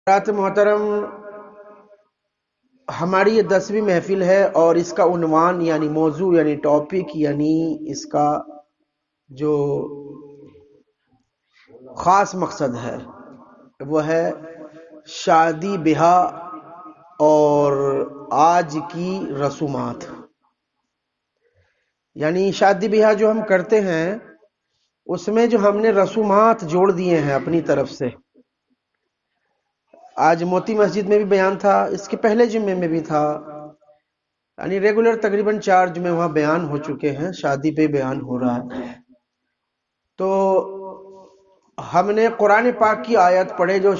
حضرات محترم، ہماری یہ 10ویں محفل ہے اور اس کا عنوان یعنی موضوع یعنی ٹاپک یعنی اس کا جو خاص مقصد ہے وہ ہے شادی بیاہ اور آج کی رسومات۔ یعنی شادی بیاہ جو ہم کرتے ہیں اس میں جو ہم نے رسومات جوڑ دیے ہیں اپنی طرف سے۔ آج موتی مسجد میں بھی بیان تھا، اس کے پہلے جمعے میں بھی تھا، یعنی ریگولر تقریباً 4 جمعے وہاں بیان ہو چکے ہیں، شادی پہ بیان ہو رہا ہے۔ تو ہم نے قرآن پاک کی آیت پڑھے جو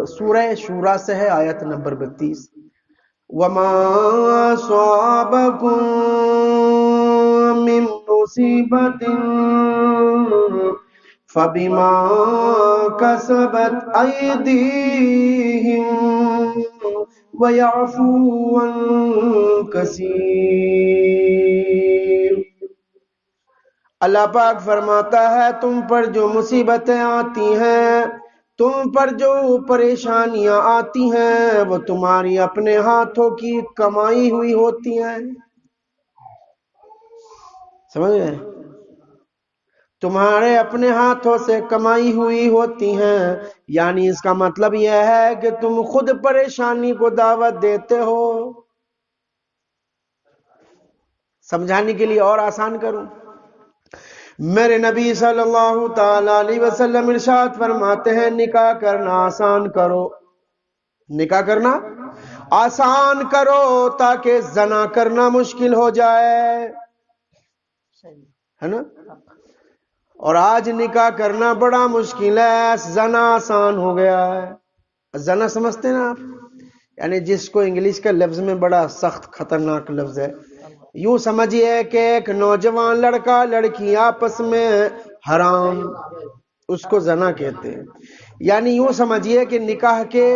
سورہ شورا سے ہے، آیت نمبر 32، وَمَا أَصَابَكُم مِّن مُّصِيبَةٍ فَبِمَا كَسَبَتْ أَيْدِيهِمْ وَيَعْفُو عَن كَثِيرٍ۔ اللہ پاک فرماتا ہے تم پر جو مصیبتیں آتی ہیں، تم پر جو پریشانیاں آتی ہیں وہ تمہاری اپنے ہاتھوں کی کمائی ہوئی ہوتی ہیں۔ سمجھ گئے؟ تمہارے اپنے ہاتھوں سے کمائی ہوئی ہوتی ہیں، یعنی اس کا مطلب یہ ہے کہ تم خود پریشانی کو دعوت دیتے ہو۔ سمجھانے کے لیے اور آسان کروں، میرے نبی صلی اللہ تعالی علیہ وسلم ارشاد فرماتے ہیں نکاح کرنا آسان کرو، نکاح کرنا آسان کرو تاکہ زنا کرنا مشکل ہو جائے، ہے نا؟ اور آج نکاح کرنا بڑا مشکل ہے، زنا آسان ہو گیا ہے۔ زنا سمجھتے ہیں نا آپ؟ یعنی جس کو انگلش کا لفظ میں بڑا سخت خطرناک لفظ ہے، یوں سمجھیے کہ ایک نوجوان لڑکا لڑکی آپس میں حرام، اس کو زنا کہتے ہیں۔ یعنی یوں سمجھیے کہ نکاح کے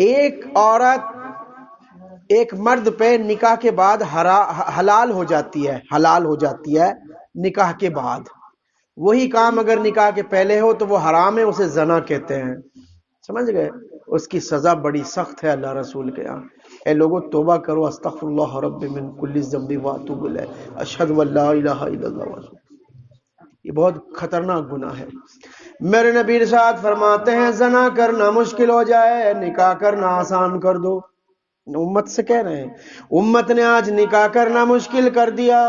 ایک عورت ایک مرد پہ نکاح کے بعد حلال ہو جاتی ہے، حلال ہو جاتی ہے نکاح کے بعد۔ وہی کام اگر نکاح کے پہلے ہو تو وہ حرام ہے، اسے زنا کہتے ہیں۔ سمجھ گئے؟ اس کی سزا بڑی سخت ہے اللہ رسول کے یہاں۔ اے لوگوں توبہ کرو، استغفر اللہ رب من کل ذنب واتوب الیہ، اشہد ان لا الہ الا اللہ۔ یہ بہت خطرناک گناہ ہے۔ میرے نبی ارشاد فرماتے ہیں زنا کرنا مشکل ہو جائے، نکاح کرنا آسان کر دو۔ امت سے کہہ رہے ہیں، امت نے آج نکاح کرنا مشکل کر دیا۔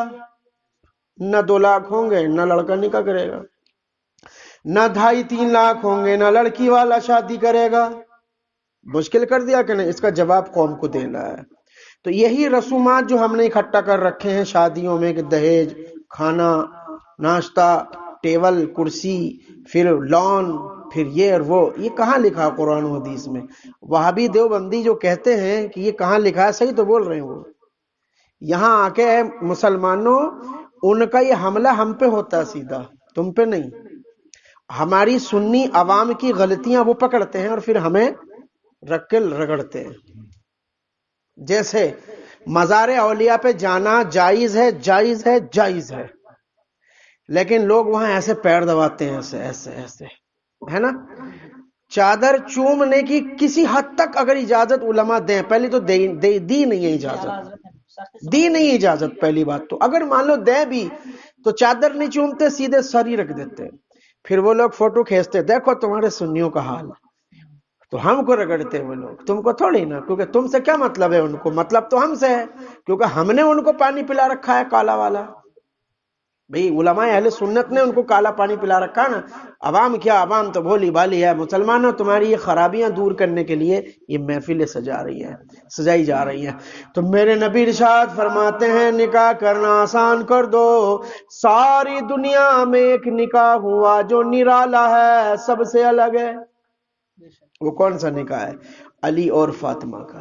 نہ 2 لاکھ ہوں گے نہ لڑکا نکاح کرے گا، نہ 2.5-3 لاکھ ہوں گے نہ لڑکی والا شادی کرے گا۔ مشکل کر دیا کہ نہیں؟ اس کا جواب قوم کو دینا ہے۔ تو یہی رسومات جو ہم نے اکٹھا کر رکھے ہیں شادیوں میں کہ دہیج، کھانا، ناشتہ، ٹیبل، کرسی، پھر لون، پھر یہ اور وہ، یہ کہاں لکھا قرآن و حدیث میں؟ وہابی دیوبندی جو کہتے ہیں کہ یہ کہاں لکھا ہے، صحیح تو بول رہے ہیں وہ۔ یہاں آ کے مسلمانوں ان کا یہ حملہ ہم پہ ہوتا ہے سیدھا، تم پہ نہیں۔ ہماری سنی عوام کی غلطیاں وہ پکڑتے ہیں اور پھر ہمیں رکھ کے رگڑتے ہیں۔ جیسے مزار اولیاء پہ جانا جائز ہے، جائز ہے، جائز ہے، لیکن لوگ وہاں ایسے پیر دباتے ہیں، ایسے ایسے ایسے، ہے نا؟ چادر چومنے کی کسی حد تک اگر اجازت علماء دیں، پہلی تو دی نہیں ہے اجازت، دی نہیں اجازت پہلی بات تو، اگر مان لو دیں بھی تو چادر نہیں چومتے، سیدھے سر ہی رکھ دیتے ہیں۔ پھر وہ لوگ فوٹو کھینچتے، دیکھو تمہارے سنیوں کا حال، تو ہم کو رگڑتے وہ لوگ، تم کو تھوڑی نا، کیونکہ تم سے کیا مطلب ہے ان کو؟ مطلب تو ہم سے ہے، کیونکہ ہم نے ان کو پانی پلا رکھا ہے کالا والا۔ بھئی علماء اہل سنت نے ان کو کالا پانی پلا رکھا نا، عوام کیا؟ عوام تو بھولی بالی ہے۔ مسلمانوں تمہاری یہ خرابیاں دور کرنے کے لیے یہ محفلیں سجائی جا رہی ہیں۔ تو میرے نبی ارشاد فرماتے ہیں نکاح کرنا آسان کر دو۔ ساری دنیا میں ایک نکاح ہوا جو نرالا ہے، سب سے الگ ہے۔ وہ کون سا نکاح ہے؟ علی اور فاطمہ کا۔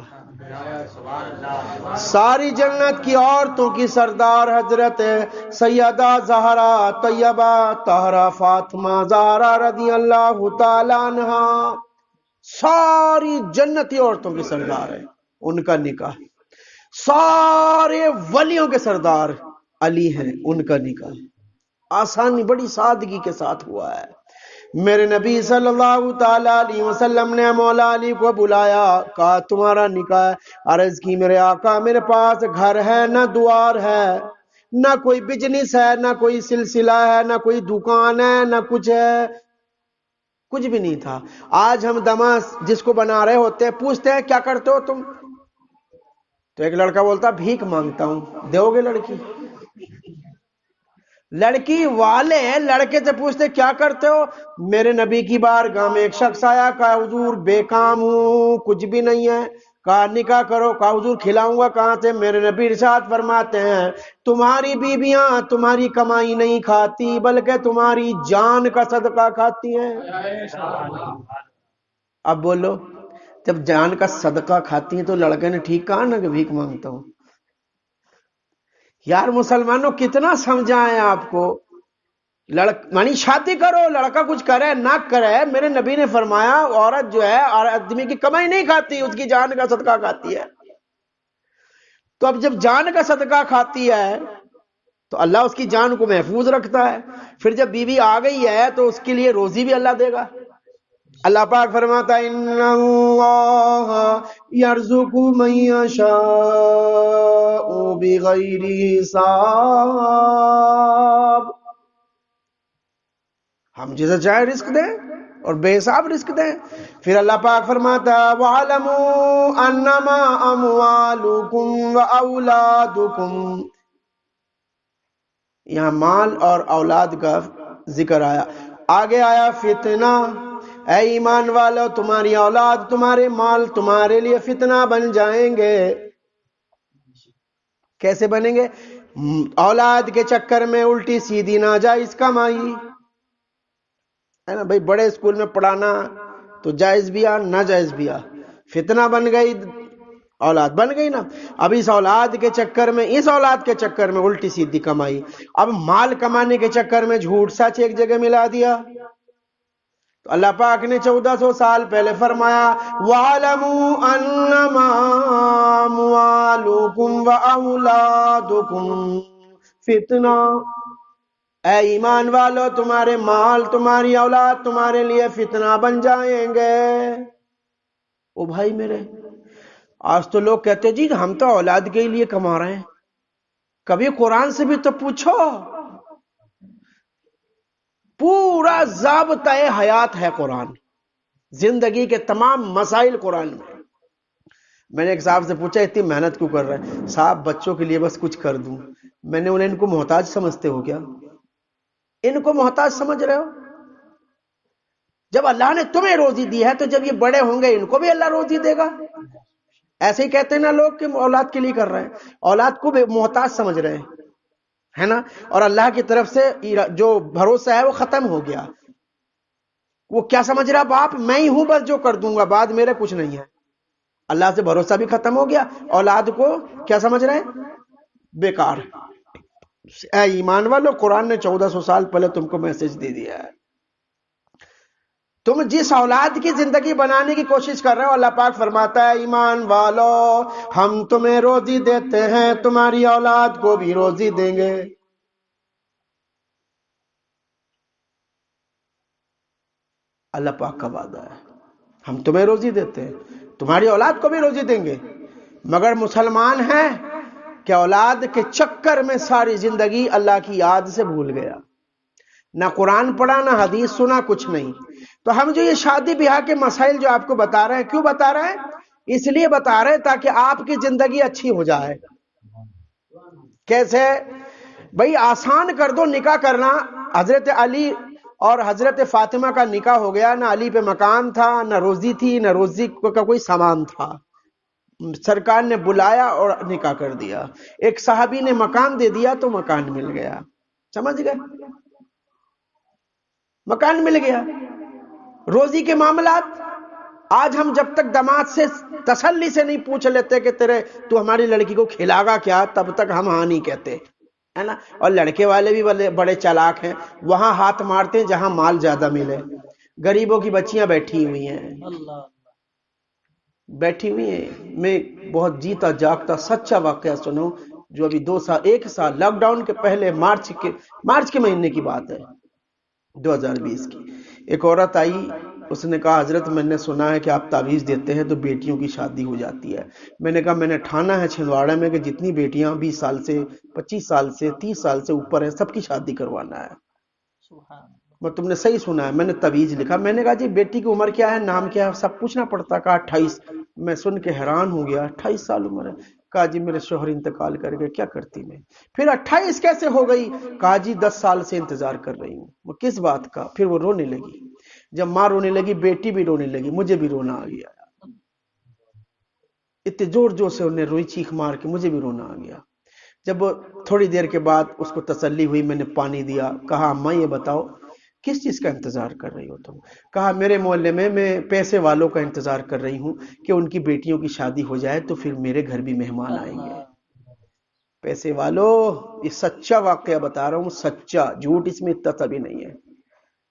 ساری جنت کی عورتوں کی سردار حضرت سیدہ زہرا طیبہ طاہرہ فاطمہ زہرا رضی اللہ تعالی عنہا، ساری جنتی عورتوں کی سردار ہے، ان کا نکاح۔ سارے ولیوں کے سردار علی ہیں، ان کا نکاح آسانی بڑی سادگی کے ساتھ ہوا ہے۔ میرے نبی صلی اللہ تعالی علیہ وسلم نے مولا علی کو بلایا، کہا تمہارا نکاح ہے؟ عرض کی میرے آقا میرے پاس گھر ہے نہ دوار ہے، نہ کوئی بزنس ہے، نہ کوئی سلسلہ ہے، نہ کوئی دکان ہے، نہ کچھ ہے، کچھ بھی نہیں تھا۔ آج ہم دماس جس کو بنا رہے ہوتے ہیں پوچھتے ہیں کیا کرتے ہو تم، تو ایک لڑکا بولتا بھیک مانگتا ہوں، دو گے لڑکی؟ لڑکی والے لڑکے سے پوچھتے کیا کرتے ہو؟ میرے نبی کی بارگاہ میں ایک شخص آیا، کہا حضور بے کام ہوں، کچھ بھی نہیں ہے، کہا نکاح کرو، کہا حضور کھلاؤں گا کہاں سے؟ میرے نبی ارشاد فرماتے ہیں تمہاری بیویاں تمہاری کمائی نہیں کھاتی بلکہ تمہاری جان کا صدقہ کھاتی ہیں۔ اب بولو، جب جان کا صدقہ کھاتی ہیں تو لڑکے نے ٹھیک کہا نا کہ بھیک مانگتا ہوں؟ یار مسلمانوں کتنا سمجھائیں آپ کو، مانی شادی کرو، لڑکا کچھ کرے نہ کرے، میرے نبی نے فرمایا عورت جو ہے آدمی کی کمائی نہیں کھاتی، اس کی جان کا صدقہ کھاتی ہے۔ تو اب جب جان کا صدقہ کھاتی ہے تو اللہ اس کی جان کو محفوظ رکھتا ہے، پھر جب بیوی آ گئی ہے تو اس کے لیے روزی بھی اللہ دے گا۔ اللہ پاک فرماتا ہے ان اللہ یرزق من یشاء بغیر حساب، ہم جسے چاہے رزق دیں اور بے حساب رزق دیں۔ پھر اللہ پاک فرماتا ہے وَاعْلَمُوا أَنَّمَا أَمْوَالُكُمْ وَأَوْلَادُكُمْ، یہاں مال اور اولاد کا ذکر آیا، آگے آیا فتنہ، اے ایمان والو تمہاری اولاد تمہارے مال تمہارے لیے فتنہ بن جائیں گے۔ کیسے بنیں گے؟ اولاد کے چکر میں الٹی سیدھی ناجائز کمائی ہے نا بھائی، بڑے اسکول میں پڑھانا تو جائز بھی ناجائز بھی، فتنہ بن گئی، اولاد بن گئی نا۔ اب اس اولاد کے چکر میں، اس اولاد کے چکر میں الٹی سیدھی کمائی، اب مال کمانے کے چکر میں جھوٹ سچ ایک جگہ ملا دیا۔ تو اللہ پاک نے 1400 سال پہلے فرمایا وَاعْلَمُوا أَنَّمَا أَمْوَالُكُمْ وَأَوْلَادُكُمْ فتنہ، اے ایمان والو تمہارے مال تمہاری اولاد تمہارے لیے فتنہ بن جائیں گے۔ او بھائی میرے، آج تو لوگ کہتے جی ہم تو اولاد کے لیے کما رہے ہیں، کبھی قرآن سے بھی تو پوچھو، پورا ضابطۂ حیات ہے قرآن، زندگی کے تمام مسائل قرآن میں نے ایک صاحب سے پوچھا اتنی محنت کیوں کر رہے ہیں؟ صاحب بچوں کے لیے بس کچھ کر دوں۔ میں نے انہیں ان کو محتاج سمجھتے ہو کیا؟ ان کو محتاج سمجھ رہے ہو؟ جب اللہ نے تمہیں روزی دی ہے تو جب یہ بڑے ہوں گے ان کو بھی اللہ روزی دے گا۔ ایسے ہی کہتے ہیں نا لوگ کہ اولاد کے لیے کر رہے ہیں، اولاد کو بھی محتاج سمجھ رہے ہیں، ہے نا؟ اور اللہ کی طرف سے جو بھروسہ ہے وہ ختم ہو گیا۔ وہ کیا سمجھ رہا باپ، میں ہی ہوں بس جو کر دوں گا، بعد میرے کچھ نہیں ہے۔ اللہ سے بھروسہ بھی ختم ہو گیا، اولاد کو کیا سمجھ رہے ہیں؟ بیکار۔ اے ایمان والو قرآن نے 1400 سال پہلے تم کو میسج دے دیا ہے، تم جس اولاد کی زندگی بنانے کی کوشش کر رہے ہو، اللہ پاک فرماتا ہے ایمان والو ہم تمہیں روزی دیتے ہیں، تمہاری اولاد کو بھی روزی دیں گے۔ اللہ پاک کا وعدہ ہے ہم تمہیں روزی دیتے ہیں، تمہاری اولاد کو بھی روزی دیں گے۔ مگر مسلمان ہیں کہ اولاد کے چکر میں ساری زندگی اللہ کی یاد سے بھول گیا، نہ قرآن پڑھا نہ حدیث سنا، کچھ نہیں۔ تو ہم جو یہ شادی بیاہ کے مسائل جو آپ کو بتا رہے ہیں، کیوں بتا رہے ہیں؟ اس لیے بتا رہے ہیں تاکہ آپ کی زندگی اچھی ہو جائے۔ کیسے بھئی؟ آسان کر دو نکاح کرنا۔ حضرت علی اور حضرت فاطمہ کا نکاح ہو گیا، نہ علی پہ مکان تھا، نہ روزی تھی، نہ روزی کا کوئی سامان تھا، سرکار نے بلایا اور نکاح کر دیا۔ ایک صحابی نے مکان دے دیا تو مکان مل گیا، سمجھ گئے؟ مکان مل گیا۔ روزی کے معاملات آج ہم جب تک داماد سے تسلی سے نہیں پوچھ لیتے کہ تو ہماری لڑکی کو کھلا گا کیا، تب تک ہم ہاں نہیں کہتے، ہے نا؟ اور لڑکے والے بھی بڑے چالاک ہیں، وہاں ہاتھ مارتے ہیں جہاں مال زیادہ ملے۔ غریبوں کی بچیاں بیٹھی ہوئی ہیں، بیٹھی ہوئی ہیں۔ میں بہت جیتا جاگتا سچا واقعہ سنوں، جو ابھی 1 سال لاک ڈاؤن کے پہلے مارچ کے مہینے کی بات ہے، 2020 کی۔ ایک عورت آئی، اس نے کہا حضرت میں نے سنا ہے کہ آپ تعویذ دیتے ہیں تو بیٹیوں کی شادی ہو جاتی ہے۔ میں نے کہا میں نے ٹھانا ہے چھندواڑے میں کہ جتنی بیٹیاں 20 سال سے 25 سال سے 30 سال سے اوپر ہیں سب کی شادی کروانا ہے۔ میں تم نے صحیح سنا ہے، میں نے تعویذ لکھا۔ میں نے کہا جی بیٹی کی عمر کیا ہے، نام کیا ہے، سب پوچھنا پڑتا۔ کہا 28۔ میں سن کے حیران ہو گیا، 28 سال عمر ہے۔ کہا جی میرے شوہر انتقال کر گئے، کیا کرتی میں؟ پھر 28 کیسے ہو گئی؟ کہا جی 10 سال سے انتظار کر رہی ہوں۔ وہ کس بات کا؟ پھر وہ رونے لگی۔ جب ماں رونے لگی بیٹی بھی رونے لگی، مجھے بھی رونا آ گیا۔ اتنے زور زور سے انہیں روئی، چیخ مار کے، مجھے بھی رونا آ گیا۔ جب تھوڑی دیر کے بعد اس کو تسلی ہوئی، میں نے پانی دیا۔ کہا اماں یہ بتاؤ کس چیز کا انتظار کر رہی ہو تم؟ کہا میرے محلے میں پیسے والوں کا انتظار کر رہی ہوں کہ ان کی بیٹیوں کی شادی ہو جائے تو پھر میرے گھر بھی مہمان آئیں گے۔ پیسے والوں، یہ سچا واقعہ بتا رہا ہوں، سچا، جھوٹ اس میں اتنا بھی نہیں ہے۔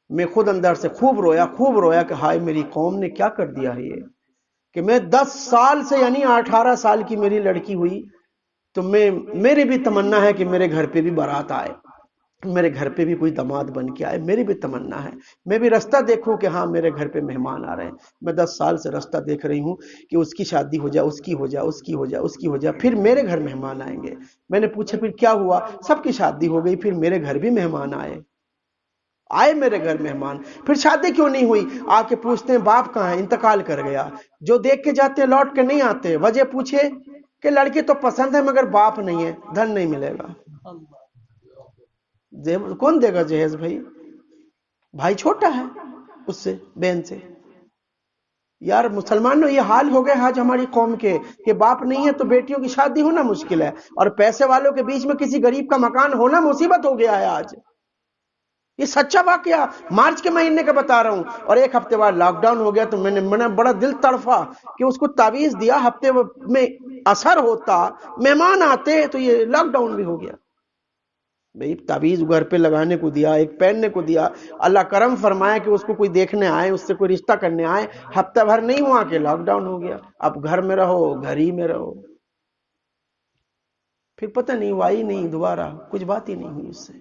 میں خود اندر سے خوب رویا کہ ہائے میری قوم نے کیا کر دیا ہے یہ، کہ میں 10 سال سے، یعنی 18 سال کی میری لڑکی ہوئی تو میری بھی تمنا ہے کہ میرے گھر پہ بھی بارات آئے، میرے گھر پہ بھی کوئی داماد بن کے آئے، میری بھی تمنا ہے، میں بھی رستہ دیکھوں کہ ہاں میرے گھر پہ مہمان آ رہے ہیں۔ میں 10 سال سے رستہ دیکھ رہی ہوں کہ اس کی شادی ہو جائے، اس کی ہو جائے، اس کی ہو جائے، اس کی ہو جائے، پھر میرے گھر مہمان آئیں گے۔ میں نے پوچھا پھر کیا ہوا؟ سب کی شادی ہو گئی، پھر میرے گھر بھی مہمان آئے میرے گھر مہمان، پھر شادی کیوں نہیں ہوئی؟ آ کے پوچھتے ہیں باپ کہاں ہے؟ انتقال کر گیا۔ جو دیکھ کے جاتے ہیں لوٹ کے نہیں آتے۔ وجہ پوچھے کہ لڑکی تو پسند ہے مگر باپ نہیں ہے، دھن نہیں ملے گا۔ کون دے گا جہیز؟ بھائی چھوٹا ہے اس سے، بہن سے۔ یار مسلمانوں یہ حال ہو گئے آج ہماری قوم کے کہ باپ نہیں ہے تو بیٹیوں کی شادی ہونا مشکل ہے، اور پیسے والوں کے بیچ میں کسی غریب کا مکان ہونا مصیبت ہو گیا ہے آج۔ یہ سچا واقعہ مارچ کے مہینے کا بتا رہا ہوں، اور ایک ہفتے بعد لاک ڈاؤن ہو گیا تو میں نے بڑا دل تڑفا کہ اس کو تعویذ دیا، ہفتے میں اثر ہوتا، مہمان آتے، تو یہ لاک ڈاؤن بھی ہو گیا۔ بھئی تعویذ گھر پہ لگانے کو دیا، ایک پہننے کو دیا، اللہ کرم فرمائے کہ اس کو کوئی دیکھنے آئے، اس سے کوئی رشتہ کرنے آئے، ہفتہ بھر نہیں ہوا کہ لاک ڈاؤن ہو گیا۔ اب گھر میں رہو، گھر ہی میں رہو، پھر پتہ نہیں ہوا ہی نہیں، دوبارہ کچھ بات ہی نہیں ہوئی اس سے۔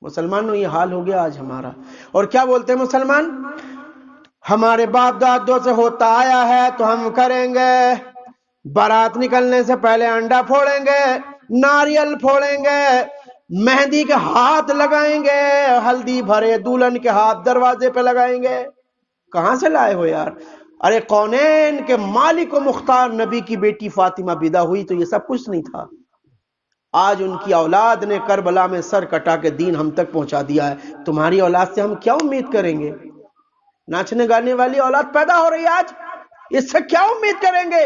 مسلمانوں یہ حال ہو گیا آج ہمارا۔ اور کیا بولتے ہیں مسلمان؟ ہمارے باپ دادوں سے ہوتا آیا ہے تو ہم کریں گے، بارات نکلنے سے پہلے انڈا پھوڑیں گے، ناریل پھوڑیں گے، مہندی کے ہاتھ لگائیں گے، ہلدی بھرے دلہن کے ہاتھ دروازے پہ لگائیں گے۔ کہاں سے لائے ہو یار؟ ارے کونین کے مالک و مختار نبی کی بیٹی فاطمہ بیدہ ہوئی تو یہ سب کچھ نہیں تھا۔ آج ان کی اولاد نے کربلا میں سر کٹا کے دین ہم تک پہنچا دیا ہے۔ تمہاری اولاد سے ہم کیا امید کریں گے؟ ناچنے گانے والی اولاد پیدا ہو رہی ہے آج، اس سے کیا امید کریں گے؟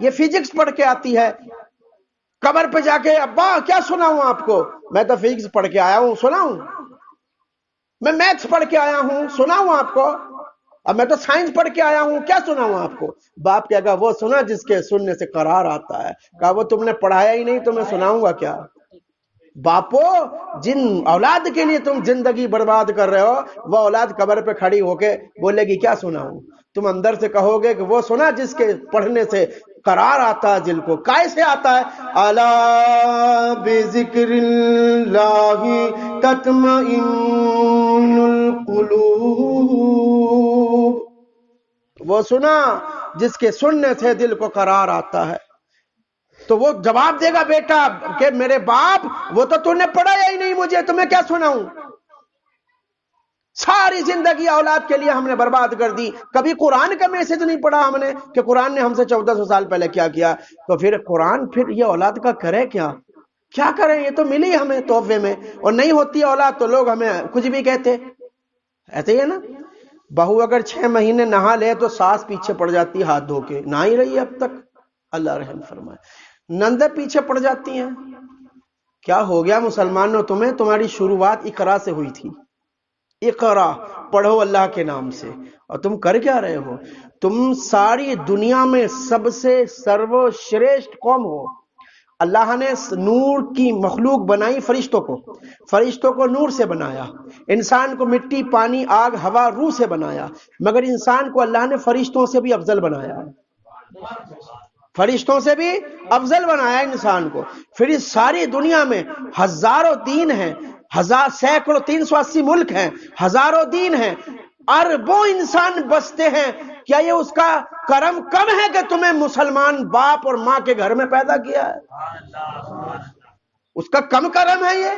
یہ فزکس پڑھ کے آتی ہے۔ قبر پہ جا کے ابا کیا سناؤں آپ کو؟ میں تو فزکس پڑھ کے آیا ہوں، سناؤں؟ میں میتھس پڑھ کے آیا ہوں، سناؤں آپ کو؟ اب میں تو سائنس پڑھ کے آیا ہوں، کیا سناؤں آپ کو؟ باپ کہے گا وہ سنا جس کے سننے سے قرار آتا ہے۔ کہا وہ تم نے پڑھایا ہی نہیں تو میں سناؤں گا کیا؟ باپو، جن اولاد کے لیے تم زندگی برباد کر رہے ہو، وہ اولاد قبر پہ کھڑی ہو کے بولے گی کیا سناؤں؟ تم اندر سے کہو گے کہ وہ سنا جس کے پڑھنے سے قرار آتا ہے دل کو۔ کیسے آتا ہے؟ الا بذکر اللہ تطمئن القلوب، وہ سنا جس کے سننے سے دل کو قرار آتا ہے۔ تو وہ جواب دے گا بیٹا کہ میرے باپ وہ تو نے پڑھایا ہی نہیں مجھے، تو میں کیا سناؤں؟ ساری زندگی اولاد کے لیے ہم نے برباد کر دی، کبھی قرآن کا میسج نہیں پڑھا ہم نے کہ قرآن نے ہم سے 1400 سال پہلے کیا کیا، تو پھر قرآن پھر یہ اولاد کا کرے کیا کریں؟ یہ تو ملی ہمیں تحفے میں، اور نہیں ہوتی اولاد تو لوگ ہمیں کچھ بھی کہتے۔ ایسے ہی ہے نا، بہو اگر 6 مہینے نہا لے تو ساس پیچھے پڑ جاتی ہاتھ دھو کے، نہ ہی رہی اب تک، اللہ رحم فرمائے، نندے پیچھے پڑ جاتی ہیں۔ کیا ہو گیا مسلمانوں تمہیں؟ تمہاری شروعات اقرا سے ہوئی تھی، اقرا پڑھو اللہ کے نام سے، اور تم کر کیا رہے ہو؟ تم ساری دنیا میں سب سے سرو شریشٹھ قوم ہو۔ اللہ نے نور کی مخلوق بنائی، فرشتوں کو نور سے بنایا، انسان کو مٹی پانی آگ ہوا روح سے بنایا، مگر انسان کو اللہ نے فرشتوں سے بھی افضل بنایا، فرشتوں سے بھی افضل بنایا انسان کو۔ پھر اس ساری دنیا میں ہزاروں دین ہیں، سینکڑوں 380 ملک ہیں، ہزاروں دین ہیں، اربوں انسان بستے ہیں، کیا یہ اس کا کرم کم ہے کہ تمہیں مسلمان باپ اور ماں کے گھر میں پیدا کیا ہے؟ اس کا کم کرم ہے یہ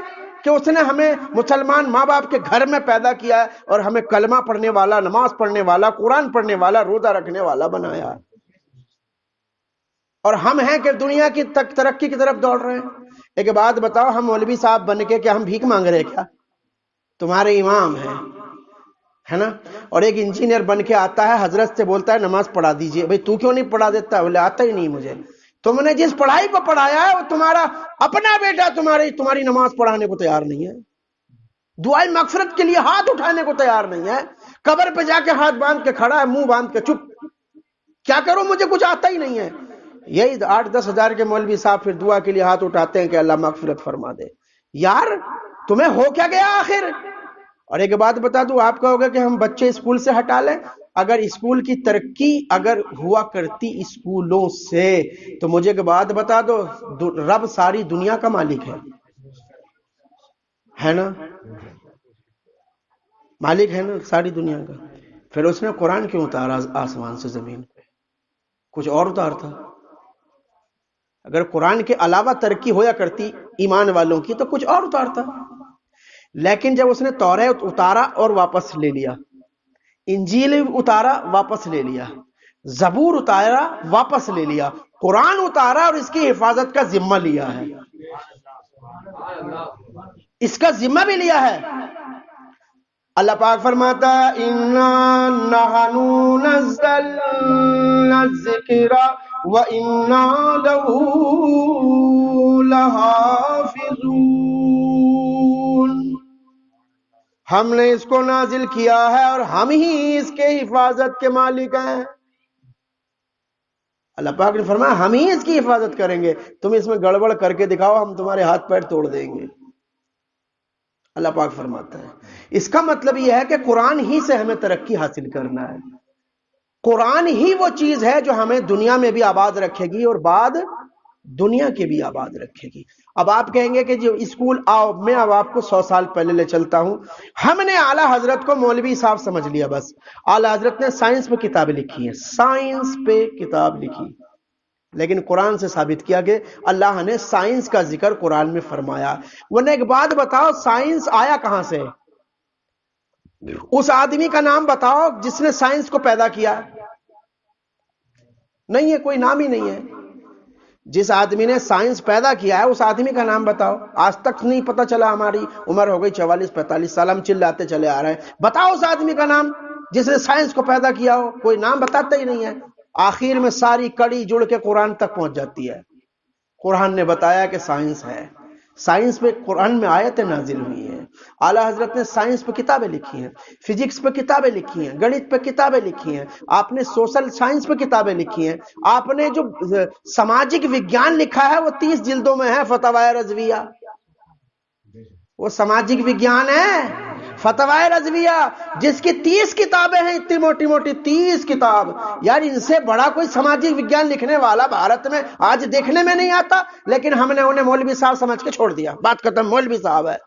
کہ اس نے ہمیں مسلمان ماں باپ کے گھر میں پیدا کیا ہے اور ہمیں کلمہ پڑھنے والا، نماز پڑھنے والا، قرآن پڑھنے والا، روزہ رکھنے والا بنایا، اور ہم ہیں کہ دنیا کی ترقی کی طرف دوڑ رہے ہیں۔ ایک بات بتاؤ، ہم مولوی صاحب بن کے کیا ہم بھیک مانگ رہے کیا؟ تمہارے امام ہیں، ہے نا؟ اور ایک انجینئر بن کے آتا ہے، حضرت سے بولتا ہے نماز پڑھا دیجئے، بھئی تو کیوں نہیں پڑھا دیتا؟ بولے آتا ہی نہیں مجھے۔ تم نے جس پڑھائی کو پڑھایا ہے وہ تمہارا اپنا بیٹا تمہاری نماز پڑھانے کو تیار نہیں ہے، دعائے مغفرت کے لیے ہاتھ اٹھانے کو تیار نہیں ہے، قبر پہ جا کے ہاتھ باندھ کے کھڑا ہے، منہ باندھ کے چپ، کیا کروں مجھے کچھ آتا ہی نہیں ہے۔ یہی 8-10 ہزار کے مولوی صاحب پھر دعا کے لیے ہاتھ اٹھاتے ہیں کہ اللہ مغفرت فرما دے۔ یار تمہیں ہو کیا گیا آخر؟ اور ایک بات بتا دوں، آپ کہو گے کہ ہم بچے اسکول سے ہٹا لیں، اگر اسکول کی ترقی اگر ہوا کرتی اسکولوں سے تو مجھے ایک بات بتا دو، رب ساری دنیا کا مالک ہے نا؟ مالک ہے نا ساری دنیا کا، پھر اس نے قرآن کیوں اتارا آسمان سے زمین پہ؟ کچھ اور اتارتا؟ اگر قرآن کے علاوہ ترقی ہویا کرتی ایمان والوں کی تو کچھ اور اتارتا، لیکن جب اس نے توریت اتارا اور واپس لے لیا، انجیل اتارا واپس لے لیا، زبور اتارا واپس لے لیا، قرآن اتارا اور اس کی حفاظت کا ذمہ لیا ہے، اس کا ذمہ بھی لیا ہے۔ اللہ پاک فرماتا اِنَّا نَحْنُ نَزَّلْنَا الذِّكْرَ وَإِنَّا لَهُ لَحَافِظُونَ، ہم نے اس کو نازل کیا ہے اور ہم ہی اس کے حفاظت کے مالک ہیں۔ اللہ پاک نے فرمایا ہم ہی اس کی حفاظت کریں گے، تم اس میں گڑبڑ کر کے دکھاؤ ہم تمہارے ہاتھ پیر توڑ دیں گے۔ اللہ پاک فرماتا ہے اس کا مطلب یہ ہے کہ قرآن ہی سے ہمیں ترقی حاصل کرنا ہے، قرآن ہی وہ چیز ہے جو ہمیں دنیا میں بھی آباد رکھے گی اور بعد دنیا کے بھی آباد رکھے گی۔ اب آپ کہیں گے کہ جو اسکول آؤ، میں اب آپ کو 100 سال پہلے لے چلتا ہوں، ہم نے اعلیٰ حضرت کو مولوی صاحب سمجھ لیا، بس اعلیٰ حضرت نے سائنس پہ کتابیں لکھی ہیں، سائنس پہ کتاب لکھی، لیکن قرآن سے ثابت کیا کہ اللہ نے سائنس کا ذکر قرآن میں فرمایا۔ ورنہ ایک بات بتاؤ، سائنس آیا کہاں سے؟ اس آدمی کا نام بتاؤ جس نے سائنس کو پیدا کیا، نہیں ہے، کوئی نام ہی نہیں ہے۔ جس آدمی نے سائنس پیدا کیا ہے اس آدمی کا نام بتاؤ، آج تک نہیں پتا چلا، ہماری عمر ہو گئی 44-45 سال، ہم چلاتے چلے آ رہے ہیں، بتاؤ اس آدمی کا نام جس نے سائنس کو پیدا کیا ہو، کوئی نام بتاتا ہی نہیں ہے۔ آخر میں ساری کڑی جڑ کے قرآن تک پہنچ جاتی ہے، قرآن نے بتایا کہ سائنس ہے، سائنس پہ قرآن میں آیتیں نازل ہوئی ہیں، اعلیٰ حضرت نے سائنس پہ کتابیں لکھی ہیں، فزکس پہ کتابیں لکھی ہیں، گنت پہ کتابیں لکھی ہیں، آپ نے سوشل سائنس پہ کتابیں لکھی ہیں، آپ نے جو سماجک وگیان لکھا ہے وہ 30 جلدوں میں ہے، فتاوی رضویہ، وہ سماجک وگیان ہے، فتاوی رضویہ، جس کی 30 کتابیں ہیں، اتنی موٹی موٹی 30 کتاب۔ یار ان سے بڑا کوئی سماجک وگیان لکھنے والا بھارت میں آج دیکھنے میں نہیں آتا، لیکن ہم نے انہیں مولوی صاحب سمجھ کے چھوڑ دیا، بات ختم، مولوی صاحب ہے۔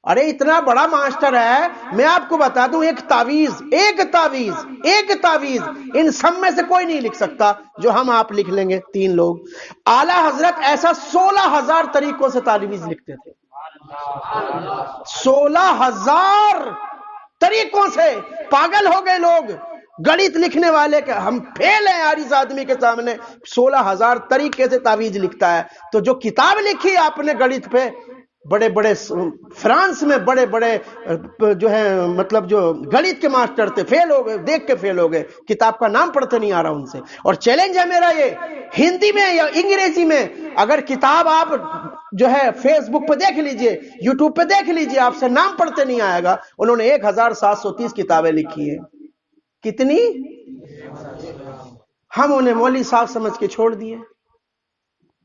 ارے اتنا بڑا ماسٹر ہے، میں آپ کو بتا دوں، ایک تعویذ ان سب میں سے کوئی نہیں لکھ سکتا جو ہم آپ لکھ لیں گے، 3 لوگ۔ اعلیٰ حضرت ایسا 16,000 طریقوں سے تعویذ لکھتے تھے، 16,000 طریقوں سے، پاگل ہو گئے لوگ گڑت لکھنے والے کہ ہم پھیل ہیں یار اس آدمی کے سامنے، 16,000 طریقے سے تعویذ لکھتا ہے۔ تو جو کتاب لکھی آپ نے گڑت پہ، بڑے بڑے فرانس میں بڑے بڑے جو ہے مطلب جو گڑت کے ماسٹر تھے، فیل ہو گئے، دیکھ کے فیل ہو گئے، کتاب کا نام پڑھتے نہیں آ رہا ان سے۔ اور چیلنج ہے میرا یہ، ہندی میں یا انگریزی میں اگر کتاب آپ جو ہے فیس بک پہ دیکھ لیجئے، یوٹیوب پہ دیکھ لیجئے، آپ سے نام پڑھتے نہیں آئے گا۔ انہوں نے 1730 کتابیں لکھی ہیں، کتنی؟ ہم انہیں مولوی صاحب سمجھ کے چھوڑ دیے،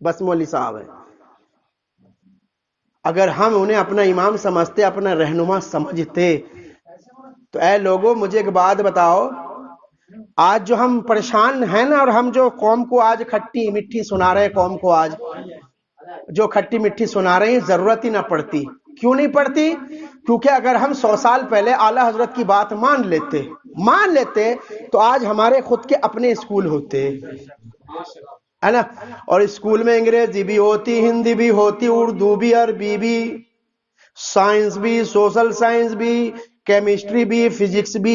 بس مولوی صاحب ہے۔ اگر ہم انہیں اپنا امام سمجھتے، اپنا رہنما سمجھتے تو اے لوگوں مجھے ایک بات بتاؤ، آج جو ہم پریشان ہیں نا، اور ہم جو قوم کو آج کھٹی میٹھی سنا رہے ہیں، قوم کو آج جو کھٹی میٹھی سنا رہے ہیں، ضرورت ہی نہ پڑتی، کیوں نہیں پڑھتی؟ کیونکہ اگر ہم 100 سال پہلے اعلیٰ حضرت کی بات مان لیتے تو آج ہمارے خود کے اپنے اسکول ہوتے ہے نا، اور اسکول میں انگریزی بھی ہوتی، ہندی بھی ہوتی، اردو بھی، عربی بھی، سائنس بھی، سوشل سائنس بھی، کیمسٹری بھی، فزکس بھی،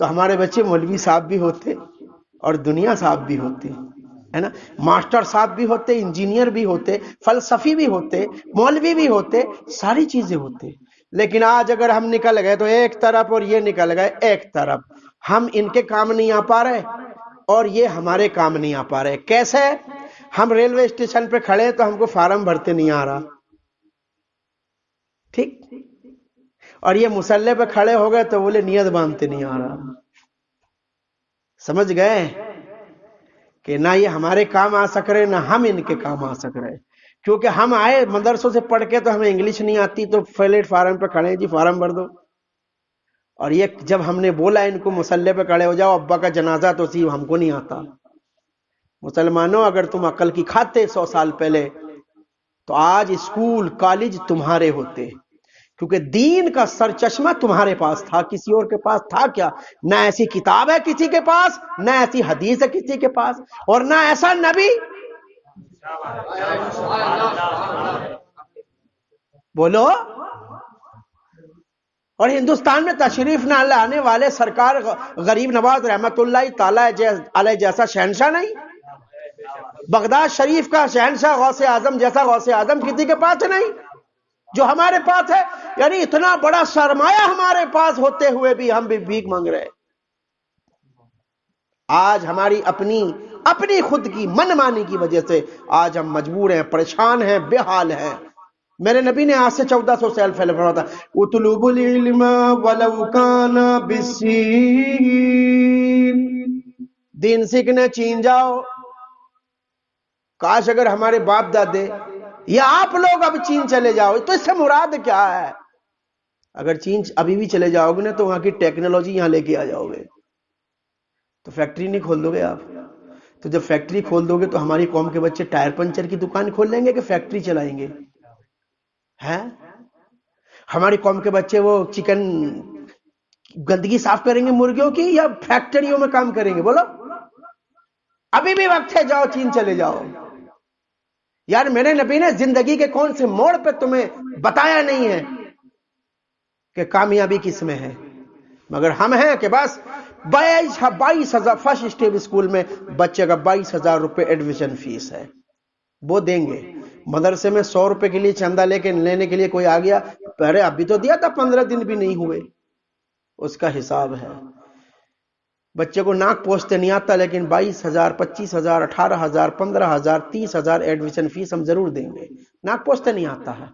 تو ہمارے بچے مولوی صاحب بھی ہوتے اور دنیا صاحب بھی ہوتے، ہے نا، ماسٹر صاحب بھی ہوتے، انجینئر بھی ہوتے، فلسفی بھی ہوتے، مولوی بھی ہوتے، ساری چیزیں ہوتے۔ لیکن آج اگر ہم نکل گئے تو ایک طرف اور یہ نکل گئے ایک طرف، ہم ان کے کام نہیں آ پا رہے اور یہ ہمارے کام نہیں آ پا رہے۔ کیسے؟ ہم ریلوے اسٹیشن پہ کھڑے ہیں تو ہم کو فارم بھرتے نہیں آ رہا، ٹھیک، اور یہ مسلح پہ کھڑے ہو گئے تو بولے نیت باندھتے نہیں آ رہا۔ سمجھ گئے کہ نہ یہ ہمارے کام آ سک رہے نہ ہم ان کے کام آ سک رہے، کیونکہ ہم آئے مدرسوں سے پڑھ کے تو ہمیں انگلش نہیں آتی، تو پلیٹ فارم پہ کھڑے ہیں جی فارم بھر دو، اور یہ جب ہم نے بولا ان کو مسلح پہ کھڑے ہو جاؤ، ابا کا جنازہ تو سی ہم کو نہیں آتا۔ مسلمانوں اگر تم عقل کی کھاتے 100 سال پہلے تو آج اسکول کالج تمہارے ہوتے، کیونکہ دین کا سر چشمہ تمہارے پاس تھا، کسی اور کے پاس تھا کیا؟ نہ ایسی کتاب ہے کسی کے پاس، نہ ایسی حدیث ہے کسی کے پاس، اور نہ ایسا نبی۔ بولو۔ اور ہندوستان میں تشریف نہ لانے والے سرکار غریب نواز رحمت اللہ تعالی علیہ جیسا شہنشاہ نہیں، بغداد شریف کا شہنشاہ غوث اعظم جیسا غوث اعظم کسی کے پاس نہیں جو ہمارے پاس ہے۔ یعنی اتنا بڑا سرمایہ ہمارے پاس ہوتے ہوئے بھی ہم بھی بھیک مانگ رہے۔ آج ہماری اپنی خود کی من مانی کی وجہ سے آج ہم مجبور ہیں، پریشان ہیں، بے حال ہیں۔ میرے نبی نے آج سے 1400 سال پہلے پڑھا تھا اطلبوا العلم ولو کان بالسین، دین سیکھنے چین جاؤ۔ کاش اگر ہمارے باپ دادے یا آپ لوگ اب چین چلے جاؤ، تو اس سے مراد کیا ہے؟ اگر چین ابھی بھی چلے جاؤ گے نا تو وہاں کی ٹیکنالوجی یہاں لے کے آ جاؤ گے، تو فیکٹری نہیں کھول دو گے آپ؟ تو جب فیکٹری کھول دو گے تو ہماری قوم کے بچے ٹائر پنچر کی دکان کھول لیں گے کہ فیکٹری چلائیں گے؟ ہے ہماری قوم کے بچے وہ چکن گندگی صاف کریں گے مرغیوں کی یا فیکٹریوں میں کام کریں گے؟ بولو، ابھی بھی وقت ہے، جاؤ چین چلے جاؤ۔ یار میرے نبی نے زندگی کے کون سے موڑ پہ تمہیں بتایا نہیں ہے کہ کامیابی کس میں ہے، مگر ہم ہیں کہ بس 22,000 فرسٹ اسٹیپ اسکول میں بچے کا 22,000 روپے ایڈمیشن فیس ہے، وہ دیں گے۔ مدرسے میں 100 روپے کے لیے چندہ لینے کے لیے کوئی آ گیا، ارے ابھی تو دیا تھا، 15 دن بھی نہیں ہوئے، اس کا حساب ہے۔ بچے کو ناک پوچھتے نہیں آتا، لیکن 22,000 25,000 18,000 15,000 30,000 ایڈمیشن فیس ہم ضرور دیں گے، ناک پوچھتے نہیں آتا ہے۔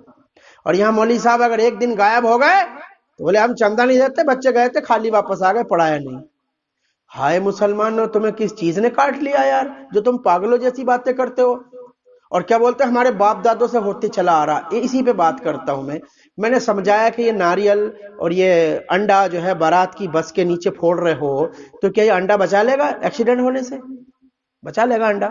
اور یہاں مولوی صاحب اگر ایک دن غائب ہو گئے تو بولے ہم چندہ نہیں دیتے، بچے گئے تھے خالی واپس آ گئے، پڑھایا نہیں۔ ہائے مسلمانوں، تمہیں کس چیز نے کاٹ لیا یار جو تم پاگلوں جیسی باتیں کرتے ہو؟ اور کیا بولتے ہیں ہمارے باپ دادوں سے ہوتے چلا آ رہا۔ اسی پہ بات کرتا ہوں میں نے سمجھایا کہ یہ ناریل اور یہ انڈا جو ہے بارات کی بس کے نیچے پھوڑ رہے ہو، تو کیا یہ انڈا بچا لے گا ایکسیڈنٹ ہونے سے؟ بچا لے گا انڈا؟